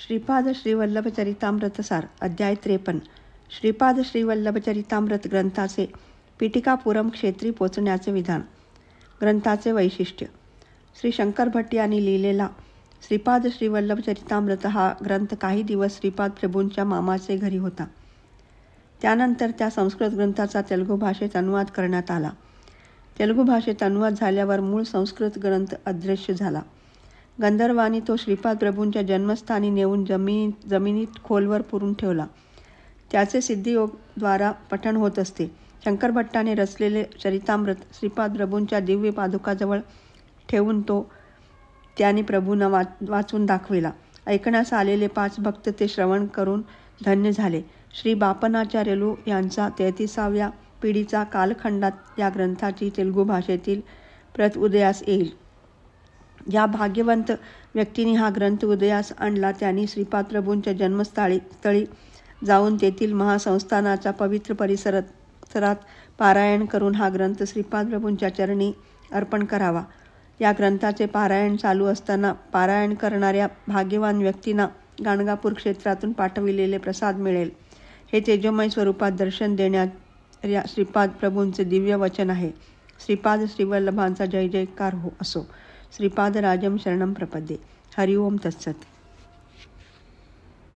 श्रीपाद श्रीवल्लभ चरितामृतसार अध्याय 53. श्रीपाद श्रीवल्लभ चरितामृत ग्रंथाचे पीठिकापुरम क्षेत्री पोचण्याचे विधान. ग्रंथाचे वैशिष्ट्य. श्री शंकर भट्ट यांनी लिहिलेला श्रीपाद श्रीवल्लभ चरितामृत हा ग्रंथ काही दिवस श्रीपाद प्रभूंच्या मामाचे घरी होता. त्यानंतर त्या संस्कृत ग्रंथाचा तेलुगू भाषेत अनुवाद करण्यात आला. तेलुगू भाषेत अनुवाद झाल्यावर मूळ संस्कृत ग्रंथ अदृश्य झाला. गंधर्वांनी तो श्रीपाद प्रभूंच्या जन्मस्थानी नेऊन जमिनीत खोलवर पुरून ठेवला. त्याचे सिद्धियोगद्वारा पठण होत असते. शंकर भट्टाने रचलेले चरितामृत श्रीपाद प्रभूंच्या दिव्य पादुकाजवळ ठेवून तो त्यांनी प्रभूंना वाचून दाखविला. ऐकण्यास आलेले 5 भक्त ते श्रवण करून धन्य झाले. श्री बापनाचार्युलू यांचा 33व्या पिढीचा कालखंडात या ग्रंथाची तेलुगू भाषेतील प्रत उदयास येईल. ज्या भाग्यवंत व्यक्तीने हा ग्रंथ उदयास आणला त्यांनी श्रीपाद प्रभूंच्या जन्मस्थळी जाऊन तेथील महासंस्थानाच्या पवित्र परिसरात पारायण करून हा ग्रंथ श्रीपाद प्रभूंच्या चरणी अर्पण करावा. या ग्रंथाचे पारायण चालू असताना पारायण करणाऱ्या भाग्यवान व्यक्तींना गाणगापूर क्षेत्रातून पाठविलेले प्रसाद मिळेल. हे तेजोमय स्वरूपात दर्शन देणाऱ्या श्रीपाद प्रभूंचे दिव्य वचन आहे. श्रीपाद श्रीवल्लभांचा जय जयकार हो असो. श्रीपाद राजम शरणम प्रपद्ये. हरिओम तत्सत.